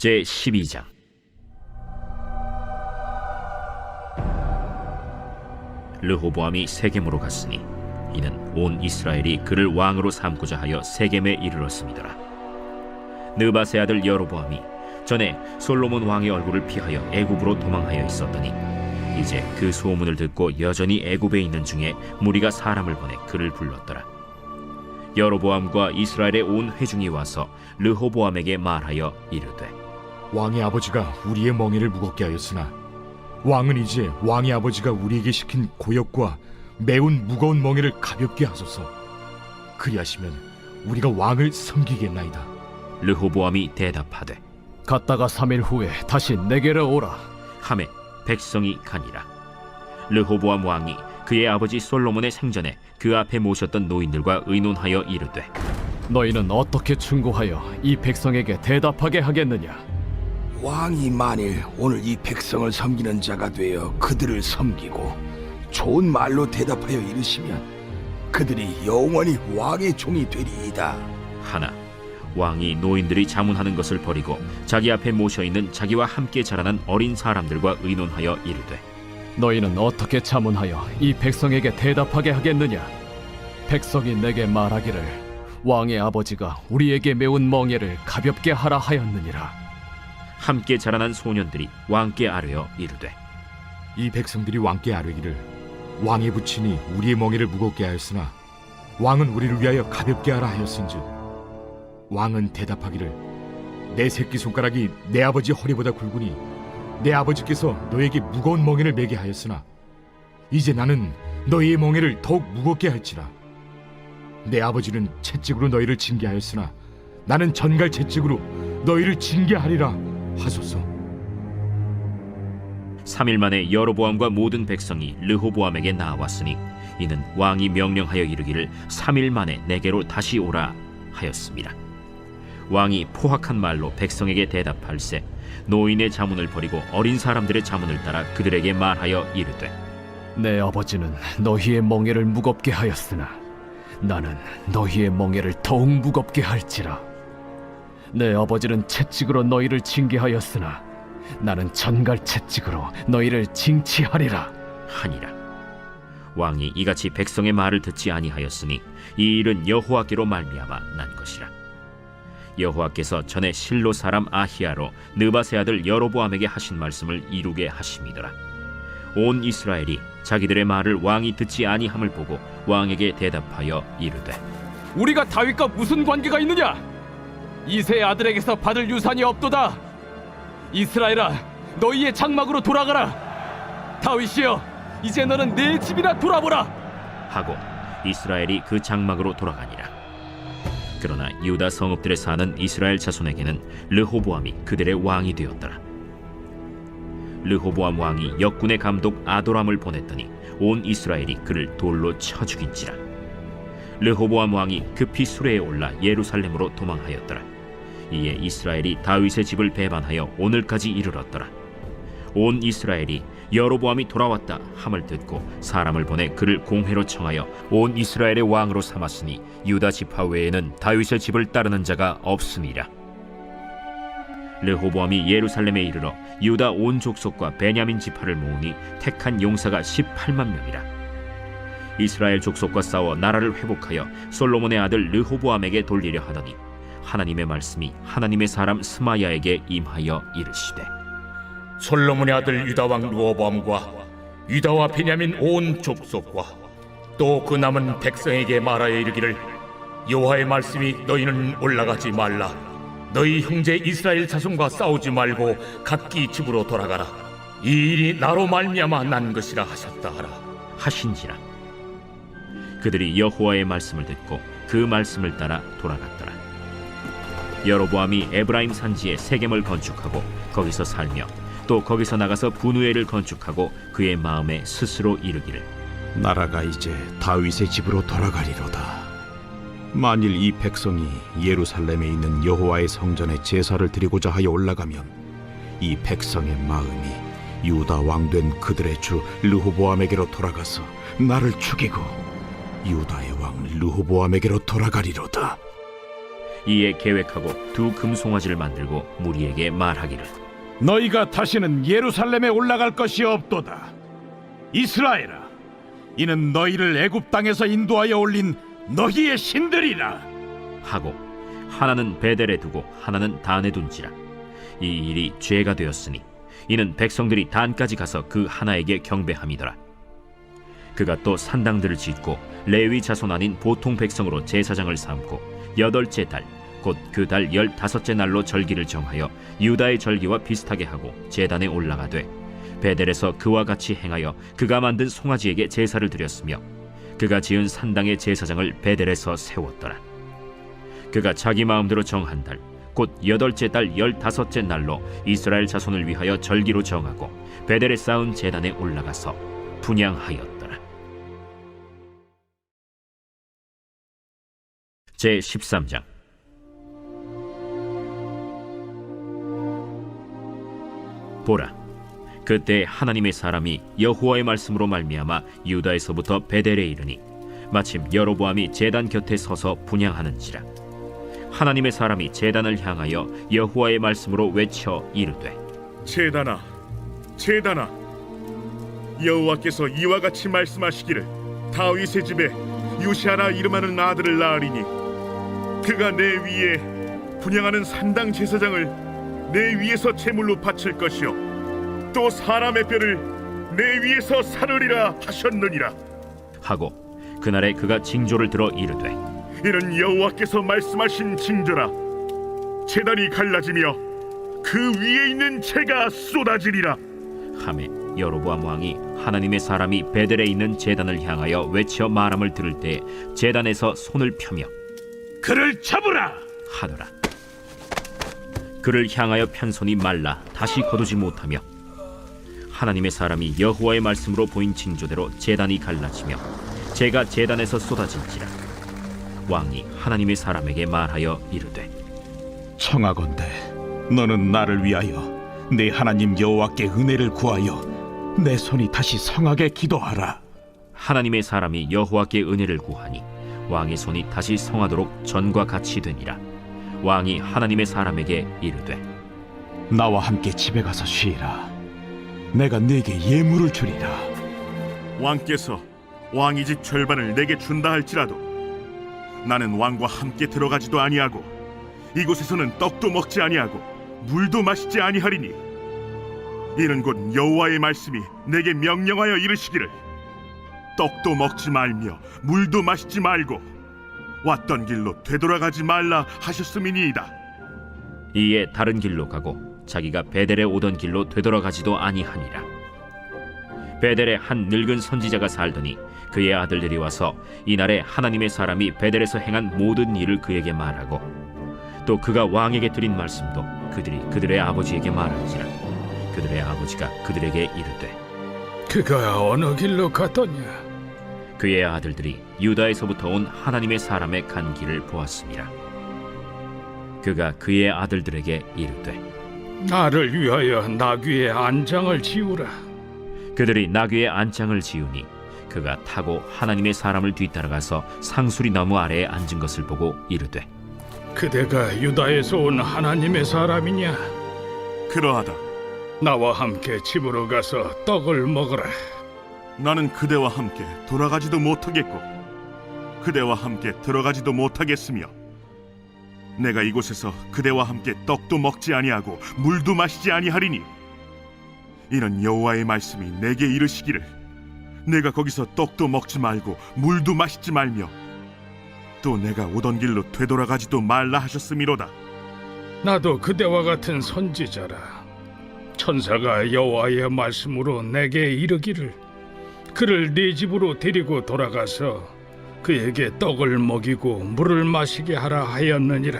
제12장. 르호보암이 세겜으로 갔으니 이는 온 이스라엘이 그를 왕으로 삼고자 하여 세겜에 이르렀음이더라. 느밧의 아들 여로보암이 전에 솔로몬 왕의 얼굴을 피하여 애굽으로 도망하여 있었더니 이제 그 소문을 듣고 여전히 애굽에 있는 중에 무리가 사람을 보내 그를 불렀더라. 여로보암과 이스라엘의 온 회중이 와서 르호보암에게 말하여 이르되, 왕의 아버지가 우리의 멍에를 무겁게 하였으나 왕은 이제 왕의 아버지가 우리에게 시킨 고역과 매운 무거운 멍에를 가볍게 하소서. 그리하시면 우리가 왕을 섬기겠나이다. 르호보암이 대답하되, 갔다가 3일 후에 다시 내게로 오라. 하매 백성이 가니라. 르호보암 왕이 그의 아버지 솔로몬의 생전에 그 앞에 모셨던 노인들과 의논하여 이르되, 너희는 어떻게 충고하여 이 백성에게 대답하게 하겠느냐? 왕이 만일 오늘 이 백성을 섬기는 자가 되어 그들을 섬기고 좋은 말로 대답하여 이르시면 그들이 영원히 왕의 종이 되리이다. 하나 왕이 노인들이 자문하는 것을 버리고 자기 앞에 모셔있는 자기와 함께 자라난 어린 사람들과 의논하여 이르되, 너희는 어떻게 자문하여 이 백성에게 대답하게 하겠느냐? 백성이 내게 말하기를 왕의 아버지가 우리에게 매운 멍에를 가볍게 하라 하였느니라. 함께 자라난 소년들이 왕께 아뢰어 이르되, 이 백성들이 왕께 아뢰기를 왕의 부친이 우리의 멍에를 무겁게 하였으나 왕은 우리를 위하여 가볍게 하라 하였은즉 왕은 대답하기를 내 새끼손가락이 내 아버지 허리보다 굵으니 내 아버지께서 너에게 무거운 멍에를 매게 하였으나 이제 나는 너희의 멍에를 더욱 무겁게 할지라. 내 아버지는 채찍으로 너희를 징계하였으나 나는 전갈 채찍으로 너희를 징계하리라 하소서. 3일 만에 여로보암과 모든 백성이 르호보암에게 나왔으니 이는 왕이 명령하여 이르기를 3일 만에 내게로 다시 오라 하였습니다. 왕이 포악한 말로 백성에게 대답할세 노인의 자문을 버리고 어린 사람들의 자문을 따라 그들에게 말하여 이르되, 내 아버지는 너희의 멍에를 무겁게 하였으나 나는 너희의 멍에를 더욱 무겁게 할지라. 내 아버지는 채찍으로 너희를 징계하였으나 나는 전갈 채찍으로 너희를 징치하리라 하니라. 왕이 이같이 백성의 말을 듣지 아니하였으니 이 일은 여호와께로 말미암아 난 것이라. 여호와께서 전에 실로 사람 아히야로 느밧의 아들 여로보암에게 하신 말씀을 이루게 하심이더라. 온 이스라엘이 자기들의 말을 왕이 듣지 아니함을 보고 왕에게 대답하여 이르되, 우리가 다윗과 무슨 관계가 있느냐? 이새의 아들에게서 받을 유산이 없도다. 이스라엘아, 너희의 장막으로 돌아가라. 다윗이여, 이제 너는 내 집이나 돌아보라 하고 이스라엘이 그 장막으로 돌아가니라. 그러나 유다 성읍들에 사는 이스라엘 자손에게는 르호보암이 그들의 왕이 되었더라. 르호보암 왕이 역군의 감독 아도람을 보냈더니 온 이스라엘이 그를 돌로 쳐 죽인지라. 르호보암 왕이 급히 수레에 올라 예루살렘으로 도망하였더라. 이에 이스라엘이 다윗의 집을 배반하여 오늘까지 이르렀더라. 온 이스라엘이 여로보암이 돌아왔다 함을 듣고 사람을 보내 그를 공회로 청하여 온 이스라엘의 왕으로 삼았으니 유다 지파 외에는 다윗의 집을 따르는 자가 없음이라. 르호보암이 예루살렘에 이르러 유다 온 족속과 베냐민 지파를 모으니 택한 용사가 18만 명이라. 이스라엘 족속과 싸워 나라를 회복하여 솔로몬의 아들 르호보암에게 돌리려 하더니 하나님의 말씀이 하나님의 사람 스마야에게 임하여 이르시되, 솔로몬의 아들 유다 왕 르호보암과 유다와 베냐민 온 족속과 또 그 남은 백성에게 말하여 이르기를 여호와의 말씀이 너희는 올라가지 말라. 너희 형제 이스라엘 자손과 싸우지 말고 각기 집으로 돌아가라. 이 일이 나로 말미암아 난 것이라 하셨다 하라 하신지라. 그들이 여호와의 말씀을 듣고 그 말씀을 따라 돌아갔더라. 여로보암이 에브라임 산지에 세겜을 건축하고 거기서 살며 또 거기서 나가서 분우엘을 건축하고 그의 마음에 스스로 이르기를, 나라가 이제 다윗의 집으로 돌아가리로다. 만일 이 백성이 예루살렘에 있는 여호와의 성전에 제사를 드리고자 하여 올라가면 이 백성의 마음이 유다 왕된 그들의 주 르호보암에게로 돌아가서 나를 죽이고 유다의 왕 르호보암에게로 돌아가리로다. 이에 계획하고 두 금송아지를 만들고 무리에게 말하기를 너희가 다시는 예루살렘에 올라갈 것이 없도다. 이스라엘아, 이는 너희를 애굽 땅에서 인도하여 올린 너희의 신들이라. 하고 하나는 베델에 두고 하나는 단에 둔지라. 이 일이 죄가 되었으니 이는 백성들이 단까지 가서 그 하나에게 경배함이더라. 그가 또 산당들을 짓고 레위 자손 아닌 보통 백성으로 제사장을 삼고 8째 달 곧 그 달 15째 날로 절기를 정하여 유다의 절기와 비슷하게 하고 제단에 올라가되 베델에서 그와 같이 행하여 그가 만든 송아지에게 제사를 드렸으며 그가 지은 산당의 제사장을 베델에서 세웠더라. 그가 자기 마음대로 정한 달 곧 8째 달 15째 날로 이스라엘 자손을 위하여 절기로 정하고 베델에 쌓은 제단에 올라가서 분향하였더라. 제 13장. 보라, 그때 하나님의 사람이 여호와의 말씀으로 말미암아 유다에서부터 베델에 이르니 마침 여로보암이 제단 곁에 서서 분향하는지라. 하나님의 사람이 제단을 향하여 여호와의 말씀으로 외쳐 이르되 제단아, 제단아, 여호와께서 이와 같이 말씀하시기를 다윗의 집에 요시아라 이름하는 아들을 낳으리니 그가 내 위에 분향하는 산당 제사장을 내 위에서 제물로 바칠 것이요 또 사람의 뼈를 내 위에서 사르리라 하셨느니라. 하고 그날에 그가 징조를 들어 이르되 이는 여호와께서 말씀하신 징조라. 제단이 갈라지며 그 위에 있는 재가 쏟아지리라. 하매 여로보암 왕이 하나님의 사람이 베델에 있는 제단을 향하여 외쳐 말함을 들을 때 제단에서 손을 펴며 그를 잡으라 하더라. 그를 향하여 편 손이 말라 다시 거두지 못하며 하나님의 사람이 여호와의 말씀으로 보인 징조대로 제단이 갈라지며 재가 제단에서 쏟아진지라. 왕이 하나님의 사람에게 말하여 이르되 청하건대 너는 나를 위하여 내 하나님 여호와께 은혜를 구하여 내 손이 다시 성하게 기도하라. 하나님의 사람이 여호와께 은혜를 구하니 왕의 손이 다시 성하도록 전과 같이 되니라. 왕이 하나님의 사람에게 이르되 나와 함께 집에 가서 쉬라. 내가 네게 예물을 주리라. 왕께서 왕의 집 절반을 내게 준다 할지라도 나는 왕과 함께 들어가지도 아니하고 이곳에서는 떡도 먹지 아니하고 물도 마시지 아니하리니 이는 곧 여호와의 말씀이 내게 명령하여 이르시기를 떡도 먹지 말며 물도 마시지 말고 왔던 길로 되돌아가지 말라 하셨음이니이다. 이에 다른 길로 가고 자기가 베델에 오던 길로 되돌아가지도 아니하니라. 베델에 한 늙은 선지자가 살더니 그의 아들들이 와서 이날에 하나님의 사람이 베델에서 행한 모든 일을 그에게 말하고 또 그가 왕에게 드린 말씀도 그들이 그들의 아버지에게 말한지라. 그들의 아버지가 그들에게 이르되 그가 어느 길로 갔더냐? 그의 아들들이 유다에서부터 온 하나님의 사람의 간 길을 보았습니다. 그가 그의 아들들에게 이르되 나를 위하여 나귀의 안장을 지우라. 그들이 나귀의 안장을 지우니 그가 타고 하나님의 사람을 뒤따라가서 상수리 나무 아래에 앉은 것을 보고 이르되 그대가 유다에서 온 하나님의 사람이냐? 그러하다. 나와 함께 집으로 가서 떡을 먹으라. 나는 그대와 함께 돌아가지도 못하겠고 그대와 함께 들어가지도 못하겠으며 내가 이곳에서 그대와 함께 떡도 먹지 아니하고 물도 마시지 아니하리니 이는 여호와의 말씀이 내게 이르시기를 내가 거기서 떡도 먹지 말고 물도 마시지 말며 또 내가 오던 길로 되돌아가지도 말라 하셨음이로다. 나도 그대와 같은 선지자라. 천사가 여호와의 말씀으로 내게 이르기를 그를 네 집으로 데리고 돌아가서 그에게 떡을 먹이고 물을 마시게 하라 하였느니라.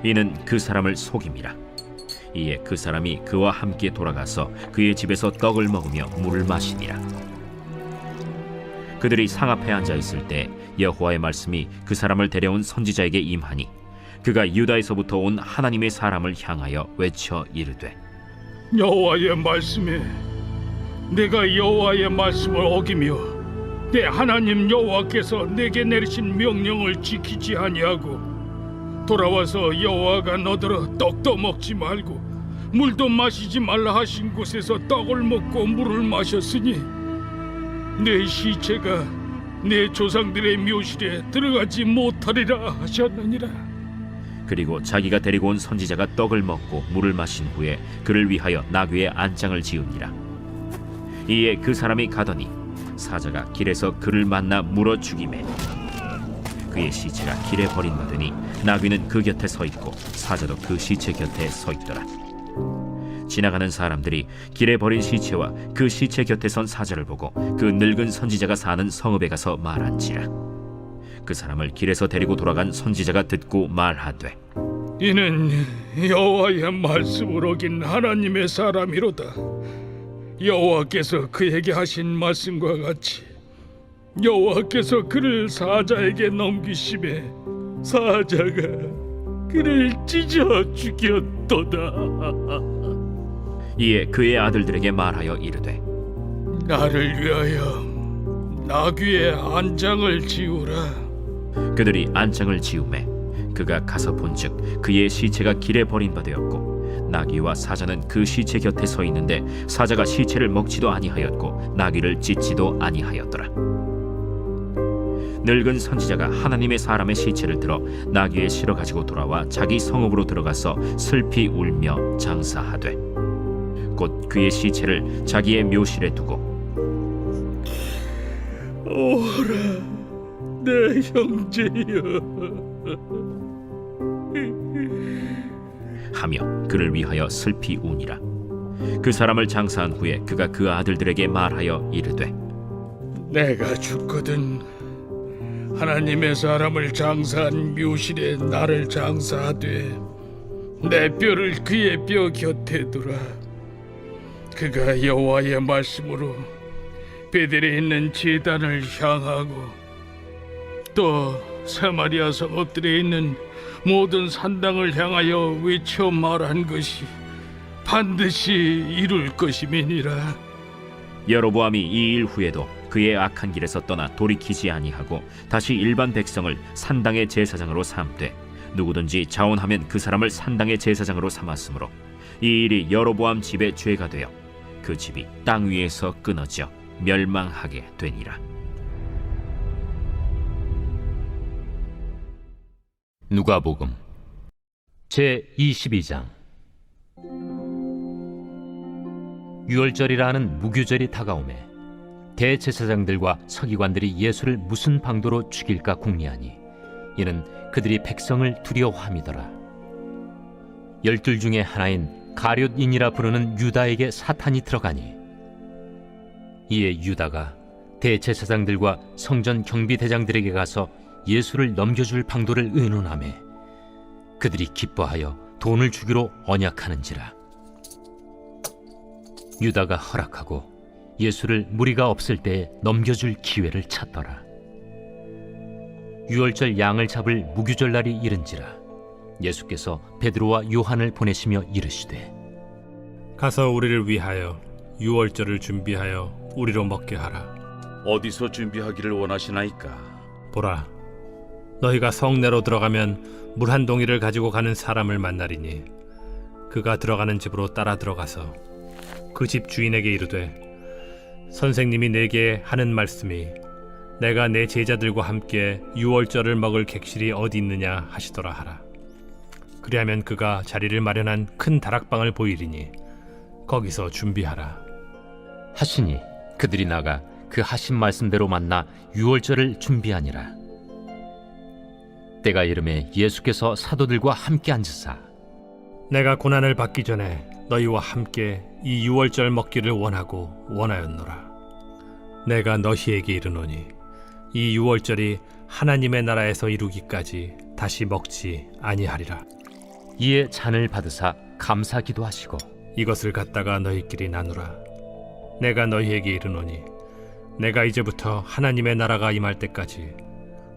이는 그 사람을 속임이라. 이에 그 사람이 그와 함께 돌아가서 그의 집에서 떡을 먹으며 물을 마시니라. 그들이 상 앞에 앉아 있을 때 여호와의 말씀이 그 사람을 데려온 선지자에게 임하니 그가 유다에서부터 온 하나님의 사람을 향하여 외쳐 이르되 여호와의 말씀에 내가 여호와의 말씀을 어기며 내 하나님 여호와께서 내게 내리신 명령을 지키지 아니하고 돌아와서 여호와가 너더러 떡도 먹지 말고 물도 마시지 말라 하신 곳에서 떡을 먹고 물을 마셨으니 내 시체가 내 조상들의 묘실에 들어가지 못하리라 하셨느니라. 그리고 자기가 데리고 온 선지자가 떡을 먹고 물을 마신 후에 그를 위하여 나귀의 안장을 지으니라. 이에 그 사람이 가더니 사자가 길에서 그를 만나 물어 죽이매 그의 시체가 길에 버림받으니 나귀는 그 곁에 서 있고 사자도 그 시체 곁에 서 있더라. 지나가는 사람들이 길에 버린 시체와 그 시체 곁에 선 사자를 보고 그 늙은 선지자가 사는 성읍에 가서 말한지라. 그 사람을 길에서 데리고 돌아간 선지자가 듣고 말하되 이는 여호와의 말씀을 어긴 하나님의 사람이로다. 여호와께서 그에게 하신 말씀과 같이 여호와께서 그를 사자에게 넘기심에 사자가 그를 찢어 죽였도다. 이에 그의 아들들에게 말하여 이르되 나를 위하여 나귀의 안장을 지우라. 그들이 안장을 지우매 그가 가서 본즉 그의 시체가 길에 버림받았고 나귀와 사자는 그 시체 곁에 서 있는데 사자가 시체를 먹지도 아니하였고 나귀를 찢지도 아니하였더라. 늙은 선지자가 하나님의 사람의 시체를 들어 나귀에 실어 가지고 돌아와 자기 성읍으로 들어가서 슬피 울며 장사하되 곧 그의 시체를 자기의 묘실에 두고 오라 내 형제여 하며 그를 위하여 슬피 우니라. 그 사람을 장사한 후에 그가 그 아들들에게 말하여 이르되 내가 죽거든 하나님의 사람을 장사한 묘실에 나를 장사하되 내 뼈를 그의 뼈 곁에 두라. 그가 여호와의 말씀으로 베델에 있는 제단을 향하고 또 사마리아 성읍들에 있는 모든 산당을 향하여 외쳐 말한 것이 반드시 이룰 것임이니라. 여로보암이 이 일 후에도 그의 악한 길에서 떠나 돌이키지 아니하고 다시 일반 백성을 산당의 제사장으로 삼되 누구든지 자원하면 그 사람을 산당의 제사장으로 삼았으므로 이 일이 여로보암 집의 죄가 되어 그 집이 땅 위에서 끊어져 멸망하게 되니라. 누가복음 제 22장. 유월절이라는 무교절이 다가오매 대제사장들과 서기관들이 예수를 무슨 방도로 죽일까 궁리하니 이는 그들이 백성을 두려워함이더라. 12 중에 하나인 가룟인이라 부르는 유다에게 사탄이 들어가니 이에 유다가 대제사장들과 성전 경비대장들에게 가서 예수를 넘겨줄 방도를 의논하매 그들이 기뻐하여 돈을 주기로 언약하는지라. 유다가 허락하고 예수를 무리가 없을 때에 넘겨줄 기회를 찾더라. 유월절 양을 잡을 무교절 날이 이른지라. 예수께서 베드로와 요한을 보내시며 이르시되 가서 우리를 위하여 유월절을 준비하여 우리로 먹게 하라. 어디서 준비하기를 원하시나이까? 보라, 너희가 성내로 들어가면 물 한 동이를 가지고 가는 사람을 만나리니 그가 들어가는 집으로 따라 들어가서 그 집 주인에게 이르되 선생님이 내게 하는 말씀이 내가 내 제자들과 함께 유월절을 먹을 객실이 어디 있느냐 하시더라 하라. 그리하면 그가 자리를 마련한 큰 다락방을 보이리니 거기서 준비하라 하시니 그들이 나가 그 하신 말씀대로 만나 유월절을 준비하니라. 때가 이르매 예수께서 사도들과 함께 앉으사 내가 고난을 받기 전에 너희와 함께 이 유월절 먹기를 원하였노라. 내가 너희에게 이르노니 이 유월절이 하나님의 나라에서 이루기까지 다시 먹지 아니하리라. 이에 잔을 받으사 감사 기도하시고 이것을 갖다가 너희끼리 나누라. 내가 너희에게 이르노니 내가 이제부터 하나님의 나라가 임할 때까지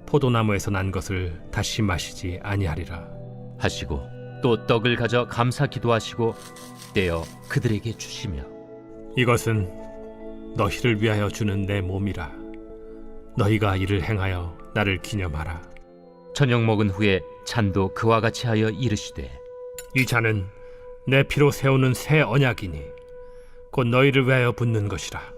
포도나무에서 난 것을 다시 마시지 아니하리라 하시고 또 떡을 가져 감사 기도하시고 떼어 그들에게 주시며 이것은 너희를 위하여 주는 내 몸이라. 너희가 이를 행하여 나를 기념하라. 저녁 먹은 후에 잔도 그와 같이 하여 이르시되 이 잔은 내 피로 세우는 새 언약이니 곧 너희를 위하여 붓는 것이라.